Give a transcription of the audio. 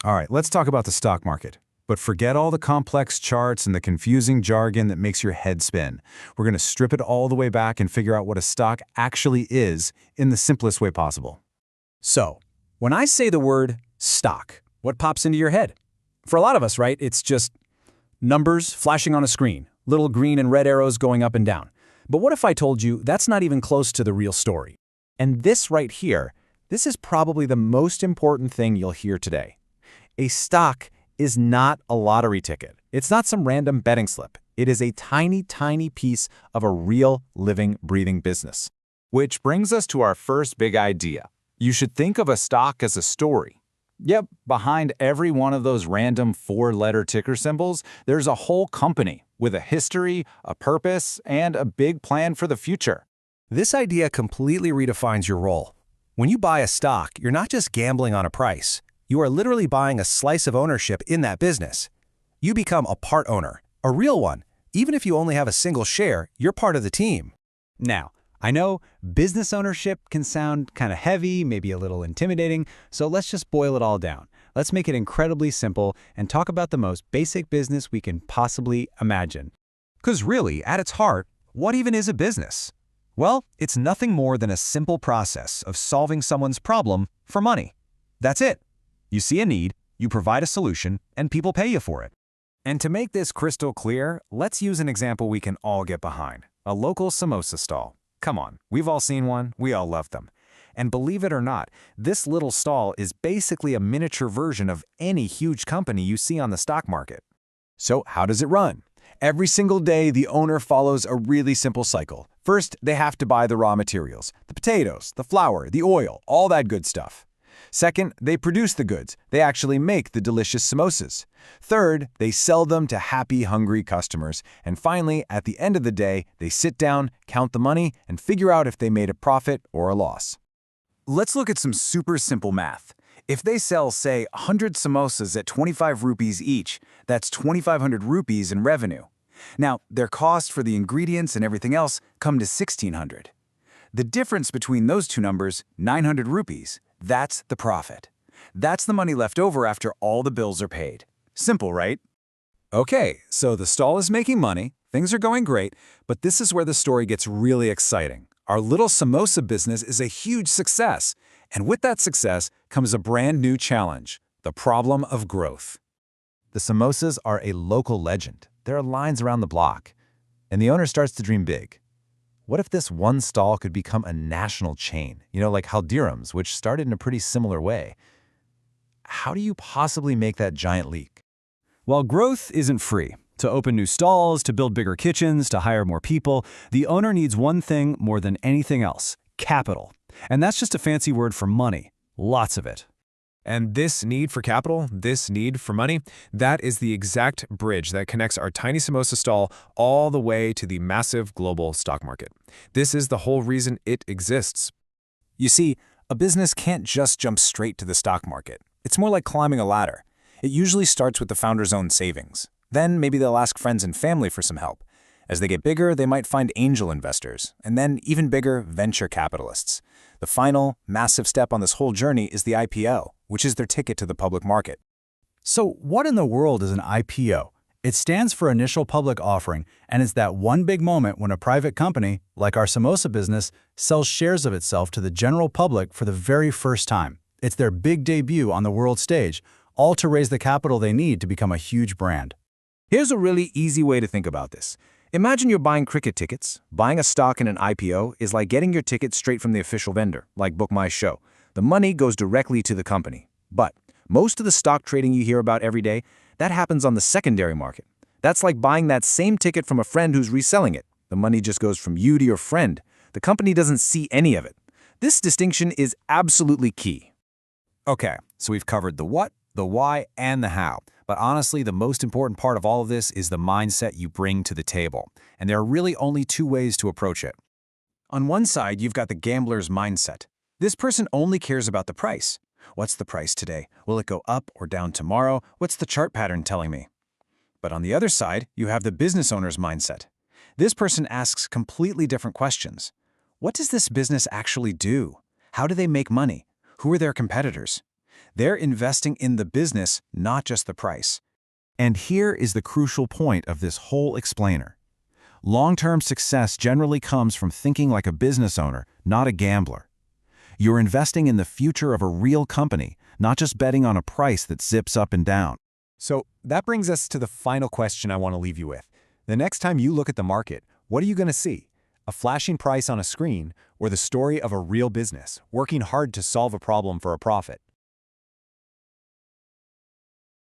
All right, let's talk about the stock market. But forget all the complex charts and the confusing jargon that makes your head spin. We're going to strip it all the way back and figure out what a stock actually is in the simplest way possible. So, when I say the word stock, what pops into your head? For a lot of us, right, it's just numbers flashing on a screen, little green and red arrows going up and down. But what if I told you that's not even close to the real story? And this right here, this is probably the most important thing you'll hear today. A stock is not a lottery ticket. It's not some random betting slip. It is a tiny, tiny piece of a real, living, breathing business. Which brings us to our first big idea. You should think of a stock as a story. Yep, behind every one of those random four-letter ticker symbols, there's a whole company with a history, a purpose, and a big plan for the future. This idea completely redefines your role. When you buy a stock, you're not just gambling on a price. You are literally buying a slice of ownership in that business. You become a part owner, a real one. Even if you only have a single share, you're part of the team. Now, I know business ownership can sound kind of heavy, maybe a little intimidating, so let's just boil it all down. Let's make it incredibly simple and talk about the most basic business we can possibly imagine. Because really, at its heart, what even is a business? Well, it's nothing more than a simple process of solving someone's problem for money. That's it. You see a need, you provide a solution, and people pay you for it. And to make this crystal clear, let's use an example we can all get behind. A local samosa stall. Come on, we've all seen one, we all love them. And believe it or not, this little stall is basically a miniature version of any huge company you see on the stock market. So how does it run? Every single day, the owner follows a really simple cycle. First, they have to buy the raw materials, the potatoes, the flour, the oil, all that good stuff. Second, they produce the goods. They actually make the delicious samosas. Third, they sell them to happy, hungry customers. And finally, at the end of the day, they sit down, count the money, and figure out if they made a profit or a loss. Let's look at some super simple math. If they sell, say, 100 samosas at 25 rupees each, that's 2,500 rupees in revenue. Now, their cost for the ingredients and everything else come to 1,600. The difference between those two numbers, 900 rupees, that's the profit. That's the money left over after all the bills are paid. Simple, right? Okay, so the stall is making money, things are going great, but this is where the story gets really exciting. Our little samosa business is a huge success, and with that success comes a brand new challenge, the problem of growth. The samosas are a local legend. There are lines around the block, and the owner starts to dream big. What if this one stall could become a national chain? Like Haldiram's, which started in a pretty similar way. How do you possibly make that giant leap? While growth isn't free, to open new stalls, to build bigger kitchens, to hire more people, the owner needs one thing more than anything else: capital. And that's just a fancy word for money. Lots of it. And this need for capital, this need for money, that is the exact bridge that connects our tiny samosa stall all the way to the massive global stock market. This is the whole reason it exists. You see, a business can't just jump straight to the stock market. It's more like climbing a ladder. It usually starts with the founder's own savings. Then maybe they'll ask friends and family for some help. As they get bigger, they might find angel investors, and then even bigger, venture capitalists. The final, massive step on this whole journey is the IPO, which is their ticket to the public market. So what in the world is an IPO? It stands for Initial Public Offering, and it's that one big moment when a private company, like our samosa business, sells shares of itself to the general public for the very first time. It's their big debut on the world stage, all to raise the capital they need to become a huge brand. Here's a really easy way to think about this. Imagine you're buying cricket tickets. Buying a stock in an IPO is like getting your ticket straight from the official vendor, like Book My Show. The money goes directly to the company. But most of the stock trading you hear about every day, that happens on the secondary market. That's like buying that same ticket from a friend who's reselling it. The money just goes from you to your friend. The company doesn't see any of it. This distinction is absolutely key. Okay, so we've covered the what, the why, and the how. But honestly, the most important part of all of this is the mindset you bring to the table. And there are really only two ways to approach it. On one side, you've got the gambler's mindset. This person only cares about the price. What's the price today? Will it go up or down tomorrow? What's the chart pattern telling me? But on the other side, you have the business owner's mindset. This person asks completely different questions. What does this business actually do? How do they make money? Who are their competitors? They're investing in the business, not just the price. And here is the crucial point of this whole explainer. Long-term success generally comes from thinking like a business owner, not a gambler. You're investing in the future of a real company, not just betting on a price that zips up and down. So that brings us to the final question I want to leave you with. The next time you look at the market, what are you going to see? A flashing price on a screen or the story of a real business working hard to solve a problem for a profit?